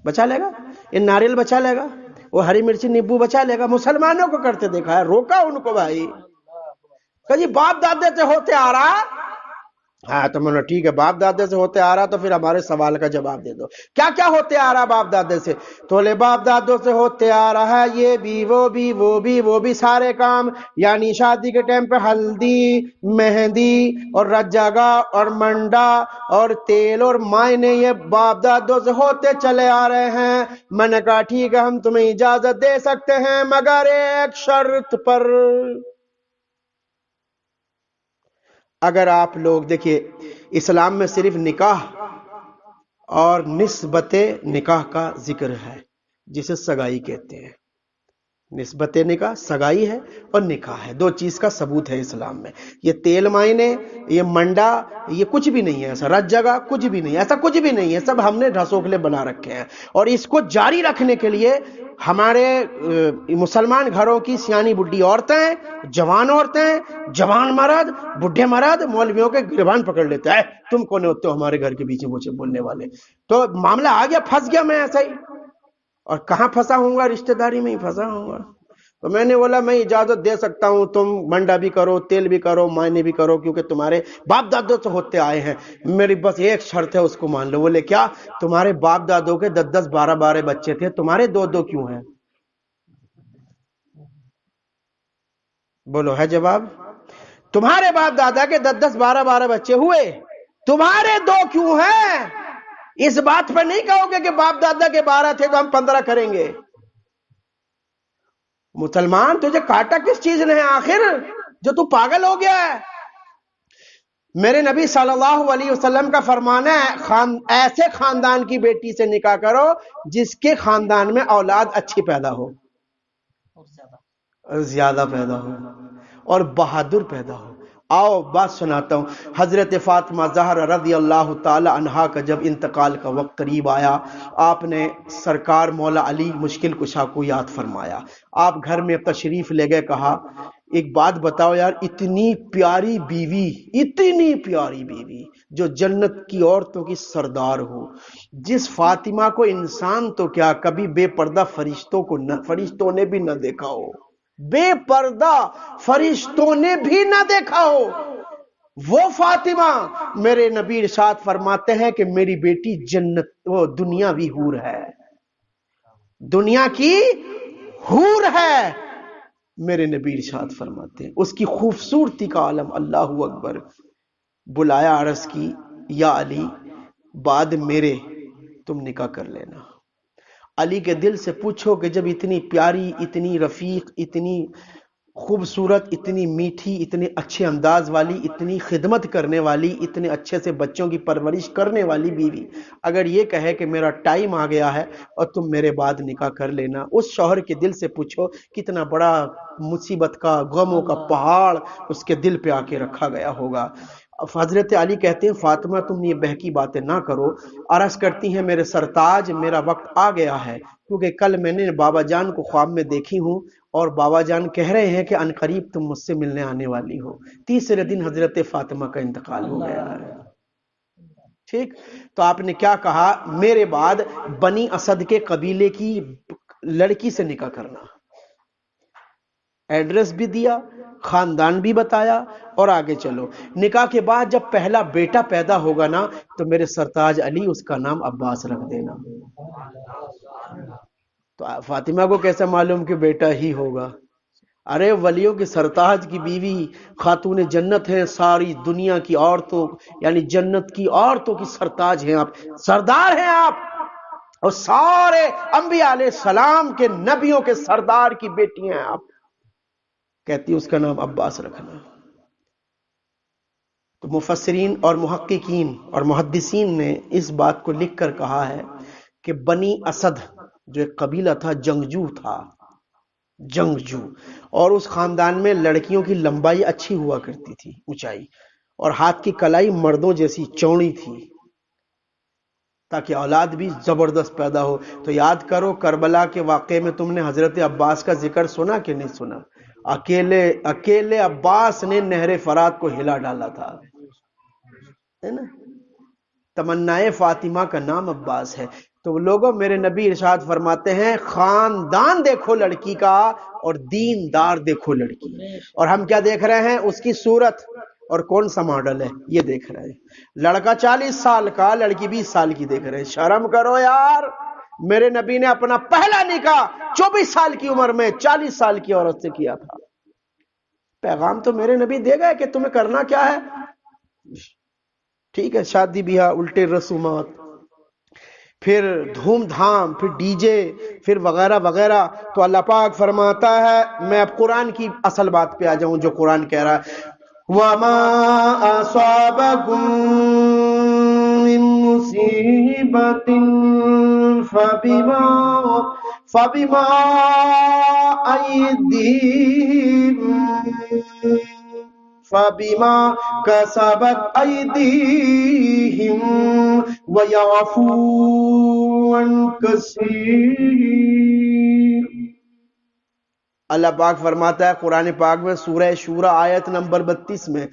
بچا لے گا؟ یہ ناریل بچا لے گا؟ وہ ہری مرچی نیبو بچا لے گا؟ مسلمانوں کو کرتے دیکھا ہے، روکا ان کو بھائی کہ جی باپ دادے سے ہوتے آ رہا۔ ہاں تو میں نے ٹھیک ہے، باپ دادے سے ہوتے آ رہا تو پھر ہمارے سوال کا جواب دے دو، کیا کیا ہوتے آ رہا باپ دادے سے؟ تو لے باپ دادوں سے ہوتے آ رہا ہے یہ بھی وہ بھی سارے کام، یعنی شادی کے ٹائم پہ ہلدی، مہندی اور رجگا اور منڈا اور تیل اور مائنے، یہ باپ دادوں سے ہوتے چلے آ رہے ہیں۔ میں نے کہا ٹھیک ہے ہم تمہیں اجازت دے سکتے ہیں، مگر ایک شرط پر۔ اگر آپ لوگ دیکھیے اسلام میں صرف نکاح اور نسبت نکاح کا ذکر ہے، جسے سگائی کہتے ہیں۔ نسبت نکاح سگائی ہے اور نکاح ہے، دو چیز کا ثبوت ہے اسلام میں۔ یہ تیل مائنے، یہ منڈا، یہ کچھ بھی نہیں ہے ایسا، رت جگہ کچھ بھی نہیں، ایسا کچھ بھی نہیں ہے، سب ہم نے رسوخلے بنا رکھے ہیں۔ اور اس کو جاری رکھنے کے لیے ہمارے مسلمان گھروں کی سیانی بڈھی عورتیں، جوان مرد، بڈھے مرد مولویوں کے گریبان پکڑ لیتے ہیں، تم کون ہوتے ہو ہمارے گھر کے بیچ میں مجھے بولنے والے؟ تو معاملہ آ گیا، پھنس گیا میں ایسا ہی۔ اور کہاں پھنسا ہوں گا؟ رشتہ داری میں ہی پھنسا ہوں گا. تو میں نے بولا میں اجازت دے سکتا ہوں، تم منڈا بھی کرو، تیل بھی کرو، معنی بھی کرو، کیونکہ تمہارے باپ دادوں سے ہوتے آئے ہیں. میری بس ایک شرط ہے، اس کو مان لو. بولے کیا؟ تمہارے باپ دادوں کے 10 12 12 بچے تھے، تمہارے 2 کیوں ہیں؟ بولو ہے جواب؟ تمہارے باپ دادا کے 10 12 12 بچے ہوئے، تمہارے 2 کیوں ہیں؟ اس بات پہ نہیں کہو گے کہ باپ دادا کے 12 تھے تو ہم 15 کریں گے. مسلمان تجھے کاٹا کس چیز نے ہے آخر جو تو پاگل ہو گیا ہے؟ میرے نبی صلی اللہ علیہ وسلم کا فرمانا ہے ایسے خاندان کی بیٹی سے نکاح کرو جس کے خاندان میں اولاد اچھی پیدا ہو، زیادہ پیدا ہو، اور بہادر پیدا ہو. آؤ بات سناتا ہوں. حضرت فاطمہ زہرا رضی اللہ تعالی عنہا کا جب انتقال کا وقت قریب آیا، آپ نے سرکار مولا علی مشکل کشا کو یاد فرمایا. آپ گھر میں تشریف لے گئے. کہا ایک بات بتاؤ یار، اتنی پیاری بیوی، اتنی پیاری بیوی جو جنت کی عورتوں کی سردار ہو، جس فاطمہ کو انسان تو کیا کبھی بے پردہ فرشتوں نے بھی نہ دیکھا ہو، بے پردہ فرشتوں نے بھی نہ دیکھا ہو، وہ فاطمہ میرے نبی ارشاد فرماتے ہیں کہ میری بیٹی جنت وہ دنیاوی حور ہے، دنیا کی حور ہے. میرے نبی ارشاد فرماتے ہیں اس کی خوبصورتی کا عالم. اللہ اکبر. بلایا عرض کی یا علی بعد میرے تم نکاح کر لینا. علی کے دل سے پوچھو کہ جب اتنی پیاری، اتنی رفیق، اتنی خوبصورت، اتنی میٹھی، اتنے اچھے انداز والی، اتنی خدمت کرنے والی، اتنے اچھے سے بچوں کی پرورش کرنے والی بیوی اگر یہ کہے کہ میرا ٹائم آ گیا ہے اور تم میرے بعد نکاح کر لینا، اس شوہر کے دل سے پوچھو کتنا بڑا مصیبت کا، غموں کا پہاڑ اس کے دل پہ آ کے رکھا گیا ہوگا. حضرت علی کہتے ہیں فاطمہ تم یہ بہکی باتیں نہ کرو. عرض کرتی ہیں میرے سرتاج میرا وقت آ گیا ہے، کیونکہ کل میں نے بابا جان کو خواب میں دیکھی ہوں اور بابا جان کہہ رہے ہیں کہ عنقریب تم مجھ سے ملنے آنے والی ہو. تیسرے دن حضرت فاطمہ کا انتقال ہو گیا ہے. ٹھیک. تو آپ نے کیا کہا؟ میرے بعد بنی اسد کے قبیلے کی لڑکی سے نکاح کرنا. ایڈریس بھی دیا، خاندان بھی بتایا، اور آگے چلو. نکاح کے بعد جب پہلا بیٹا پیدا ہوگا نا تو میرے سرتاج علی اس کا نام عباس رکھ دینا. تو فاطمہ کو کیسے معلوم کہ بیٹا ہی ہوگا؟ ارے ولیوں کی سرتاج کی بیوی خاتون جنت ہے، ساری دنیا کی عورتوں یعنی جنت کی عورتوں کی سرتاج ہیں آپ، سردار ہیں آپ، اور سارے انبیاء علیہ السلام کے نبیوں کے سردار کی بیٹی ہیں آپ. کہتی اس کا نام عباس رکھنا. تو مفسرین اور محققین اور محدثین نے اس بات کو لکھ کر کہا ہے کہ بنی اسد جو ایک قبیلہ تھا جنگجو تھا، جنگجو، اور اس خاندان میں لڑکیوں کی لمبائی اچھی ہوا کرتی تھی، اونچائی، اور ہاتھ کی کلائی مردوں جیسی چوڑی تھی تاکہ اولاد بھی زبردست پیدا ہو. تو یاد کرو کربلا کے واقعے میں تم نے حضرت عباس کا ذکر سنا کہ نہیں سنا؟ اکیلے عباس نے نہر فرات کو ہلا ڈالا تھا، ہے نا؟ تمنائے فاطمہ کا نام عباس ہے. تو لوگوں میرے نبی ارشاد فرماتے ہیں خاندان دیکھو لڑکی کا اور دیندار دیکھو لڑکی. اور ہم کیا دیکھ رہے ہیں؟ اس کی صورت اور کون سا ماڈل ہے یہ دیکھ رہے ہیں. لڑکا 40 سال کا، لڑکی 20 سال کی دیکھ رہے ہیں. شرم کرو یار. میرے نبی نے اپنا پہلا نکاح 24 سال کی عمر میں 40 سال کی عورت سے کیا تھا. پیغام تو میرے نبی دے گئے کہ تمہیں کرنا کیا ہے. ٹھیک ہے، شادی بیاہ، الٹے رسومات، پھر دھوم دھام، پھر ڈی جے، پھر وغیرہ وغیرہ. تو اللہ پاک فرماتا ہے، میں اب قرآن کی اصل بات پہ آ جاؤں جو قرآن کہہ رہا ہے وَمَا أَصَابَكُم مِّن مُّصِيبَةٍ فَبِمَا كَسَبَتْ أَيْدِيهِمْ وَيَعْفُو عَن كَثِيرٍ. اللہ پاک فرماتا ہے قرآن پاک میں سورہ شورى آیت نمبر 32 میں،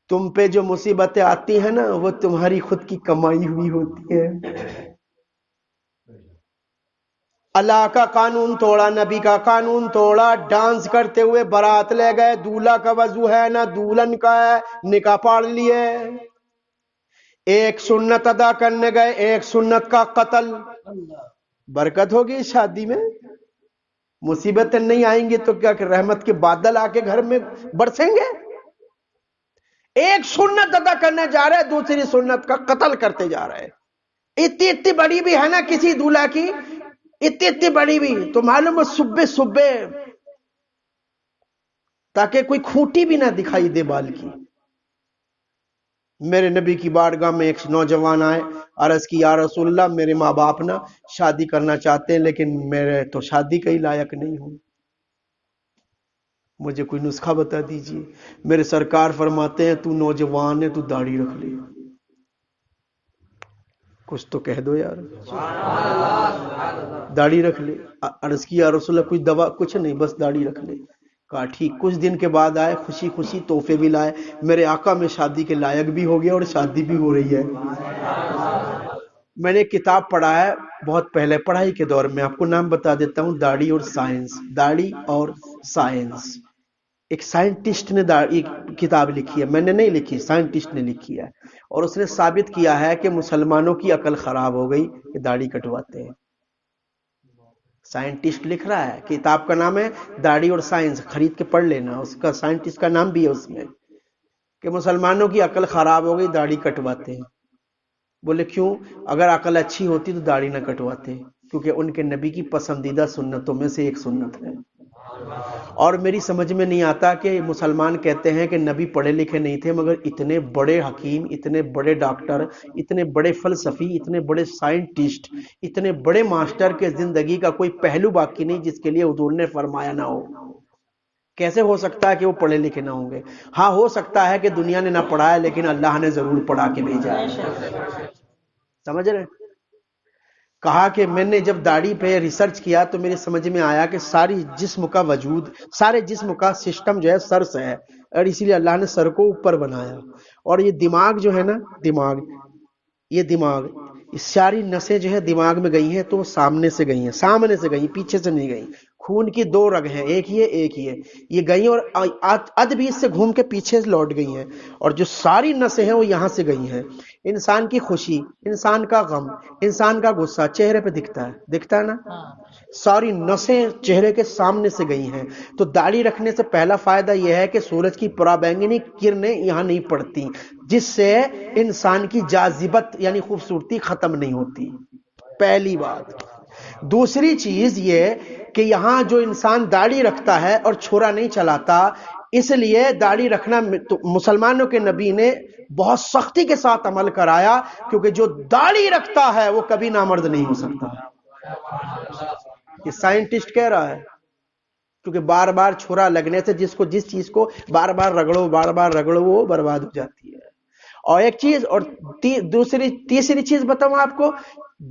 تم پہ جو مصیبتیں آتی ہیں نا وہ تمہاری خود کی کمائی ہوئی ہوتی ہے. اللہ کا قانون توڑا، نبی کا قانون توڑا، ڈانس کرتے ہوئے بارات لے گئے، دولہا کا وضو ہے نہ دولہن کا ہے، نکاح پاڑ لیے، ایک سنت ادا کرنے گئے، ایک سنت کا قتل۔ برکت ہوگی اس شادی میں؟ مصیبتیں نہیں آئیں گی تو کیا کہ رحمت کے بادل آ کے گھر میں برسیں گے؟ ایک سنت ادا کرنے جا رہے، دوسری سنت کا قتل کرتے جا رہے۔ اتنی بڑی بھی ہے نا کسی دولہا کی، اتنی بڑی بھی تو معلوم ہے صبح تاکہ کوئی کھوٹی بھی نہ دکھائی دے بال کی۔ میرے نبی کی بارگاہ میں ایک نوجوان آئے، عرض کی یا رسول اللہ میرے ماں باپ نا شادی کرنا چاہتے ہیں لیکن میں تو شادی کے لائق نہیں ہوں، مجھے کوئی نسخہ بتا دیجئے۔ میرے سرکار فرماتے ہیں تو نوجوان ہے، تو داڑھی رکھ لے۔ کچھ تو کہہ دو یار، داڑھی رکھ لے۔ عرض کی یا رسول اللہ کوئی دوا؟ کچھ نہیں، بس داڑھی رکھ لے۔ کہا ٹھیک۔ کچھ دن کے بعد آئے، خوشی خوشی تحفے بھی لائے، میرے آقا میں شادی کے لائق بھی ہو گیا اور شادی بھی ہو رہی ہے۔ میں نے کتاب پڑھا ہے بہت پہلے، پڑھائی کے دور میں، آپ کو نام بتا دیتا ہوں، داڑھی اور سائنس۔ داڑھی اور سائنس، ایک سائنٹسٹ نے ایک کتاب لکھی ہے، میں نے نہیں لکھی، سائنٹسٹ نے لکھی ہے، اور اس نے ثابت کیا ہے کہ مسلمانوں کی عقل خراب ہو گئی کہ داڑھی کٹواتے ہیں۔ سائنٹسٹ لکھ رہا ہے، کتاب کا نام ہے داڑھی اور سائنس، خرید کے پڑھ لینا، اس کا سائنٹسٹ کا نام بھی ہے اس میں، کہ مسلمانوں کی عقل خراب ہو گئی، داڑھی کٹواتے ہیں۔ بولے کیوں؟ اگر عقل اچھی ہوتی تو داڑھی نہ کٹواتے، کیونکہ ان کے نبی کی پسندیدہ سنتوں میں سے ایک سنت ہے۔ اور میری سمجھ میں نہیں آتا کہ مسلمان کہتے ہیں کہ نبی پڑھے لکھے نہیں تھے، مگر اتنے بڑے حکیم، اتنے بڑے ڈاکٹر، اتنے بڑے فلسفی، اتنے بڑے سائنٹسٹ، اتنے بڑے ماسٹر کے زندگی کا کوئی پہلو باقی نہیں جس کے لیے حضور نے فرمایا نہ ہو۔ کیسے ہو سکتا ہے کہ وہ پڑھے لکھے نہ ہوں گے؟ ہاں ہو سکتا ہے کہ دنیا نے نہ پڑھایا لیکن اللہ نے ضرور پڑھا کے بھیجا ہے۔ سمجھ رہے؟ کہا کہ میں نے جب داڑھی پہ ریسرچ کیا تو میرے سمجھ میں آیا کہ ساری جسم کا وجود، سارے جسم کا سسٹم جو ہے سر سے ہے، اور اسی لیے اللہ نے سر کو اوپر بنایا، اور یہ دماغ جو ہے نا، دماغ، یہ ساری نسیں جو ہے دماغ میں گئی ہیں تو سامنے سے گئی ہیں، سامنے سے گئی، پیچھے سے نہیں گئی۔ خون کی دو رگ ہیں، ایک یہ گئی اور اد بھی اس سے گھوم کے پیچھے سے لوٹ گئی ہیں، اور جو ساری نسیں ہیں وہ یہاں سے گئی ہیں۔ انسان کی خوشی، انسان کا غم، انسان کا غصہ چہرے پہ دکھتا ہے نا، ساری نسیں چہرے کے سامنے سے گئی ہیں۔ تو داڑھی رکھنے سے پہلا فائدہ یہ ہے کہ سورج کی پرابینگنی کرنیں یہاں نہیں پڑتی، جس سے انسان کی جاذبت یعنی خوبصورتی ختم نہیں ہوتی، پہلی بات۔ دوسری چیز یہ کہ یہاں جو انسان داڑھی رکھتا ہے اور چھورا نہیں چلاتا، اس لیے داڑھی رکھنا مسلمانوں کے نبی نے بہت سختی کے ساتھ عمل کرایا، کیونکہ جو داڑھی رکھتا ہے وہ کبھی نامرد نہیں ہو سکتا۔ یہ سائنٹسٹ کہہ رہا ہے، کیونکہ بار بار چھرا لگنے سے جس چیز کو بار بار رگڑو وہ برباد ہو جاتی ہے۔ اور ایک چیز، اور تیسری چیز بتاؤں آپ کو،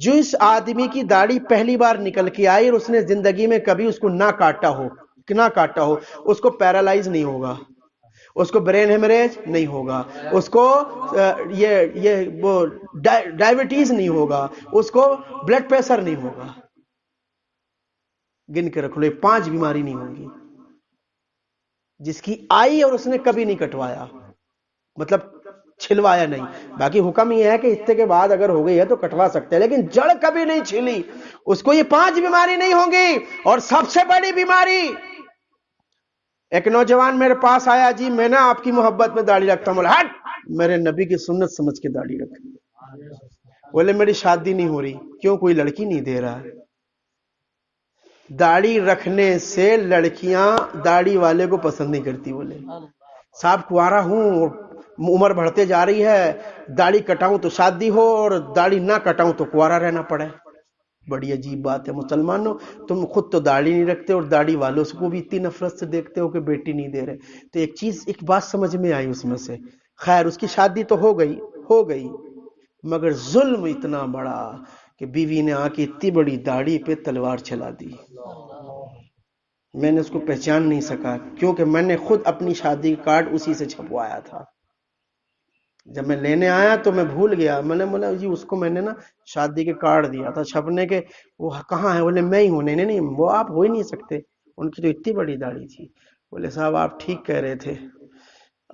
جس آدمی کی داڑھی پہلی بار نکل کے آئی اور اس نے زندگی میں کبھی اس کو نہ کاٹا ہو، اس کو پیرالائز نہیں ہوگا، اس کو برین ہیمریج نہیں ہوگا، اس کو وہ ڈائبٹیز نہیں ہوگا، اس کو بلڈ پریشر نہیں ہوگا۔ گن کے رکھ لو، 5 بیماری نہیں ہوگی جس کی آئی اور اس نے کبھی نہیں کٹوایا، مطلب چھلوایا نہیں۔ باقی حکم یہ ہے کہ حصے کے بعد اگر ہو گئی ہے تو کٹوا سکتے ہیں، لیکن جڑ کبھی نہیں چھلی، اس کو یہ 5 بیماری نہیں ہوں گی۔ اور سب سے بڑی بیماری، ایک نوجوان میرے پاس آیا، جی میں نا آپ کی محبت میں داڑھی رکھتا ہوں۔ بولا ہٹ، میرے نبی کی سنت سمجھ کے داڑھی رکھ۔ بولے میری شادی نہیں ہو رہی، کیوں؟ کوئی لڑکی نہیں دے رہا۔ داڑھی رکھنے سے لڑکیاں داڑھی والے کو پسند نہیں کرتی۔ بولے صاحب کنوارا ہوں، عمر بڑھتے جا رہی ہے، داڑھی کٹاؤں تو شادی ہو اور داڑھی نہ کٹاؤں تو کنوارا رہنا پڑے۔ بڑی عجیب بات ہے۔ مسلمانوں، تم خود تو داڑھی نہیں رکھتے اور داڑھی والوں کو بھی اتنی نفرت سے دیکھتے ہو کہ بیٹی نہیں دے رہے۔ تو ایک بات سمجھ میں آئی اس میں سے، خیر اس کی شادی تو ہو گئی، مگر ظلم اتنا بڑا کہ بیوی نے آ کے اتنی بڑی داڑھی پہ تلوار چلا دی۔ میں نے اس کو پہچان نہیں سکا، کیونکہ میں نے خود اپنی شادی کا کارڈ اسی سے چھپوایا تھا۔ جب میں لینے آیا تو میں بھول گیا، میں نے بولا جی اس کو میں نے نا شادی کے کارڈ دیا تھا چھپنے کے، وہ کہاں ہے؟ بولے میں ہی ہوں۔ نہیں نہیں، وہ آپ ہو ہی نہیں سکتے، ان کی تو اتنی بڑی داڑھی تھی۔ بولے صاحب آپ ٹھیک کہہ رہے تھے،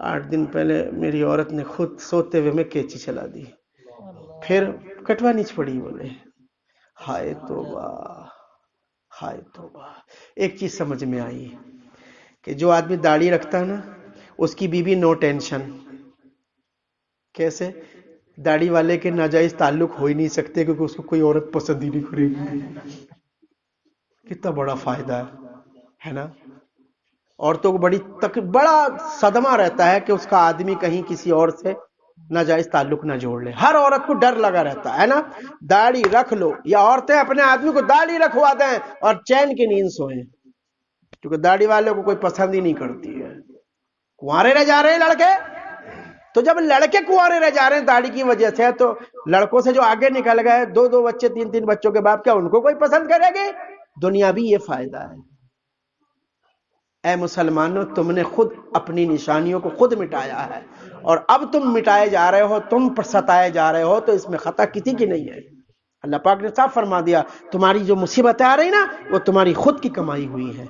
8 دن پہلے میری عورت نے خود سوتے ہوئے میں کینچی چلا دی، پھر کٹوانی پڑی۔ بولے ہائے توبہ، ہائے توبہ۔ ایک چیز سمجھ میں آئی کہ جو آدمی داڑھی رکھتا ہے نا اس کی بیوی نو ٹینشن۔ کیسے؟ داڑھی والے کے ناجائز تعلق ہو ہی نہیں سکتے کیونکہ اس کو کوئی عورت پسند ہی نہیں کرے گی۔ کتنا بڑا فائدہ ہے نا؟ عورتوں کو بڑا صدمہ رہتا ہے کہ اس کا آدمی کہیں کسی اور سے ناجائز تعلق نہ جوڑ لے۔ ہر عورت کو ڈر لگا رہتا ہے نا، داڑھی رکھ لو، یا عورتیں اپنے آدمی کو داڑھی رکھوا دیں اور چین کی نیند سوئیں، کیونکہ داڑھی والوں کو کوئی پسند ہی نہیں کرتی ہے۔ کنوارے رہ جا رہے ہیں لڑکے، تو جب لڑکے کنوارے رہ جا رہے ہیں داڑھی کی وجہ سے، تو لڑکوں سے جو آگے نکل گئے 2 بچے 3 بچوں کے باپ، کیا ان کو کوئی پسند کرے گی؟ دنیا بھی یہ فائدہ ہے۔ اے مسلمانوں، تم نے خود اپنی نشانیوں کو خود مٹایا ہے، اور اب تم مٹائے جا رہے ہو، تم پر ستائے جا رہے ہو، تو اس میں خطا کسی کی نہیں ہے۔ اللہ پاک نے صاف فرما دیا تمہاری جو مصیبتیں آ رہی نا وہ تمہاری خود کی کمائی ہوئی ہے۔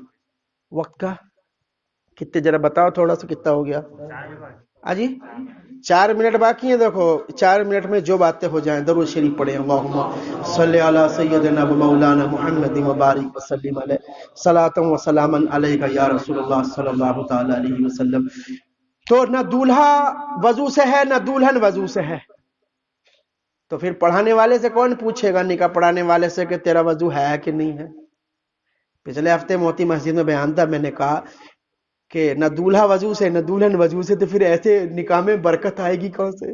وقت کا کتنے ذرا بتاؤ تھوڑا سا کتنا ہو گیا؟ جی 4 منٹ باقی ہیں۔ دیکھو 4 منٹ میں جو باتیں ہو جائیں درود شریف پڑھیں، اللہم صلی علی سیدنا و مولانا محمد وبارک وسلم علیہ صلاۃ و سلاما علیک یا رسول اللہ صلی اللہ تعالی علیہ وسلم۔ تو نہ دولہا وضو سے ہے نہ دلہن وضو سے ہے، تو پھر پڑھانے والے سے کون پوچھے گا، نکاح پڑھانے والے سے، کہ تیرا وضو ہے کہ نہیں ہے؟ پچھلے ہفتے موتی مسجد میں بیان تھا، میں نے کہا کہ نہ دولہا وضو سے نہ دلہن وضو سے، تو پھر ایسے نکاح میں برکت آئے گی کہاں سے؟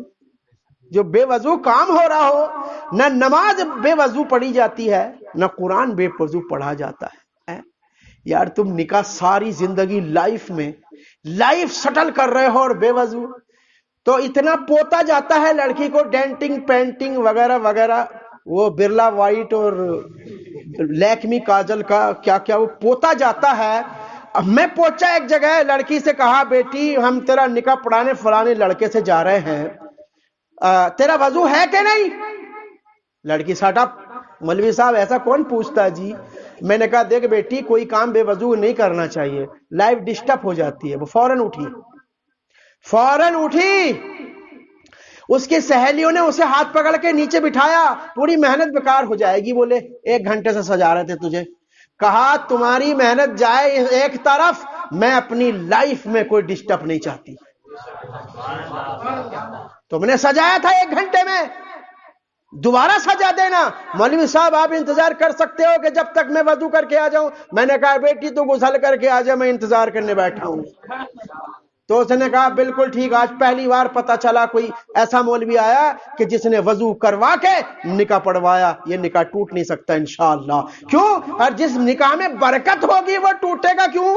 جو بے وضو کام ہو رہا ہو، نہ نماز بے وضو پڑھی جاتی ہے نہ قرآن بے وضو پڑھا جاتا ہے۔ یار تم نکاح ساری زندگی لائف سٹل کر رہے ہو اور بے وضو، تو اتنا پوتا جاتا ہے لڑکی کو، ڈینٹنگ پینٹنگ وغیرہ وغیرہ، وہ برلا وائٹ اور لیکمی کاجل کا کیا کیا وہ پوتا جاتا ہے۔ میں پوچھا ایک جگہ، لڑکی سے کہا بیٹی ہم تیرا نکاح پڑھانے فلانے لڑکے سے جا رہے ہیں، تیرا وضو ہے کہ نہیں؟ لڑکی ساٹھ اپ، مولوی صاحب ایسا کون پوچھتا جی؟ میں نے کہا دیکھ بیٹی کوئی کام بے وضو نہیں کرنا چاہیے، لائف ڈسٹرب ہو جاتی ہے۔ وہ فوراً اٹھی، اس کی سہیلیوں نے اسے ہاتھ پکڑ کے نیچے بٹھایا، پوری محنت بیکار ہو جائے گی۔ بولے 1 گھنٹے سے سجا رہے تھے تجھے، کہا تمہاری محنت جائے ایک طرف، میں اپنی لائف میں کوئی ڈسٹرب نہیں چاہتی۔ تم نے سجایا تھا 1 گھنٹے میں، دوبارہ سجا دینا۔ مولوی صاحب آپ انتظار کر سکتے ہو کہ جب تک میں وضو کر کے آ جاؤں؟ میں نے کہا بیٹی تو غسل کر کے آ جا، میں انتظار کرنے بیٹھا ہوں۔ تو اس نے کہا بالکل ٹھیک، آج پہلی بار پتا چلا کوئی ایسا مولوی آیا کہ جس نے وضو کروا کے نکاح پڑھوایا۔ یہ نکاح ٹوٹ نہیں سکتا انشاءاللہ۔ کیوں؟ اور جس نکاح میں برکت ہوگی وہ ٹوٹے گا کیوں؟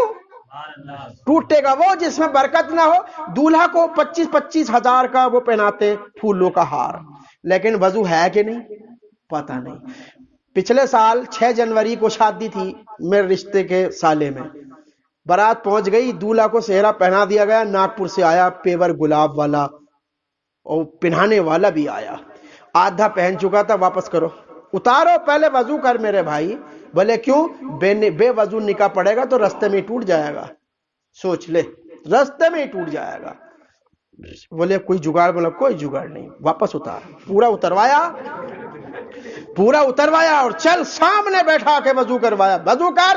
ٹوٹے گا وہ جس میں برکت نہ ہو۔ دولہا کو 25 ہزار کا وہ پہناتے پھولوں کا ہار، لیکن وضو ہے کہ نہیں پتہ نہیں۔ پچھلے سال 6 جنوری کو شادی تھی میرے رشتے کے سالے میں، بارات پہنچ گئی، دولہا کو سہرا پہنا دیا گیا، ناگپور سے آیا پیور گلاب والا، اور پہنانے والا بھی آیا، آدھا پہن چکا تھا، واپس کرو، اتارو پہلے وضو کر میرے بھائی۔ بولے کیوں؟ بے وضو نکاح پڑے گا تو رستے میں ٹوٹ جائے گا، سوچ لے رستے میں ہی ٹوٹ جائے گا۔ بولے کوئی جگاڑ؟ بولا کوئی جگاڑ نہیں، واپس اتار، پورا اتروایا اور چل سامنے بیٹھا کے وضو کروایا، وضو کر۔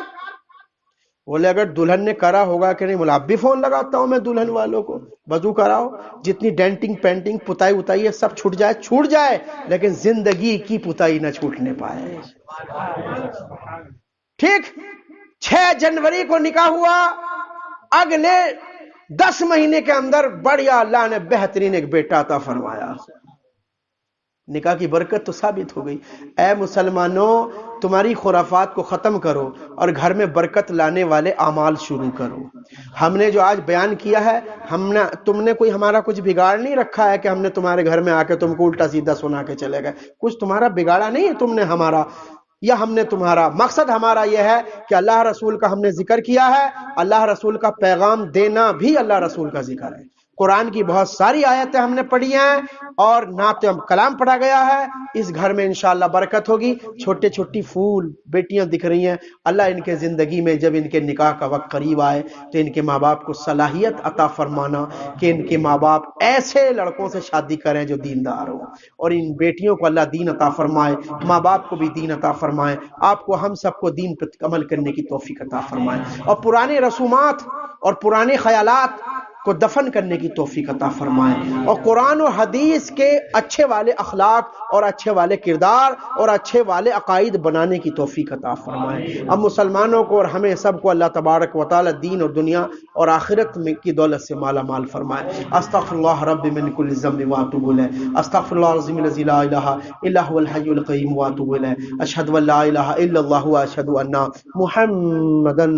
بولے اگر دلہن نے کرا ہوگا کہ نہیں؟ بولا اب بھی فون لگاتا ہوں میں دلہن والوں کو، وضو کراؤ، جتنی ڈینٹنگ پینٹنگ پتائی اتائی ہے سب چھوٹ جائے، لیکن زندگی کی پتائی نہ چھوٹنے پائے۔ ٹھیک 6 جنوری کو نکاح ہوا، اگلے 10 مہینے کے اندر بڑھیا اللہ نے بہترین ایک بیٹا عطا فرمایا۔ نکاح کی برکت تو ثابت ہو گئی۔ اے مسلمانوں، تمہاری خرافات کو ختم کرو اور گھر میں برکت لانے والے اعمال شروع کرو۔ ہم نے جو آج بیان کیا ہے، تم نے کوئی ہمارا کچھ بگاڑ نہیں رکھا ہے کہ ہم نے تمہارے گھر میں آ کے تم کو الٹا سیدھا سنا کے چلے گئے، کچھ تمہارا بگاڑا نہیں ہے تم نے ہمارا یا ہم نے تمہارا۔ مقصد ہمارا یہ ہے کہ اللہ رسول کا ہم نے ذکر کیا ہے، اللہ رسول کا پیغام دینا بھی اللہ رسول کا ذکر ہے۔ قرآن کی بہت ساری آیتیں ہم نے پڑھی ہیں اور نعت کلام پڑھا گیا ہے. اس گھر میں انشاءاللہ برکت ہوگی. چھوٹے چھوٹی پھول بیٹیاں دکھ رہی ہیں. اللہ ان کے زندگی میں جب ان کے نکاح کا وقت قریب آئے تو ان کے ماں باپ کو صلاحیت عطا فرمانا کہ ان کے ماں باپ ایسے لڑکوں سے شادی کریں جو دیندار ہوں, اور ان بیٹیوں کو اللہ دین عطا فرمائے, ماں باپ کو بھی دین عطا فرمائے, آپ کو ہم سب کو دین پر عمل کرنے کی توفیق عطا فرمائے, اور پرانے رسومات اور پرانے خیالات کو دفن کرنے کی توفیق عطا فرمائے, اور قرآن و حدیث کے اچھے والے اخلاق اور اچھے والے کردار اور اچھے والے عقائد بنانے کی توفیق عطا فرمائے. اب مسلمانوں کو اور ہمیں سب کو اللہ تبارک و تعالی دین اور دنیا اور آخرت میں کی دولت سے مالا مال فرمائے. استغفر اللہ رب من کل ذنب واتوب الیہ, استغفر اللہ العظیم الذی لا الہ الا هو الحی القیوم واتوب الیہ, اشہد ان لا الہ الا اللہ واشہد ان محمدا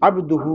عبدہ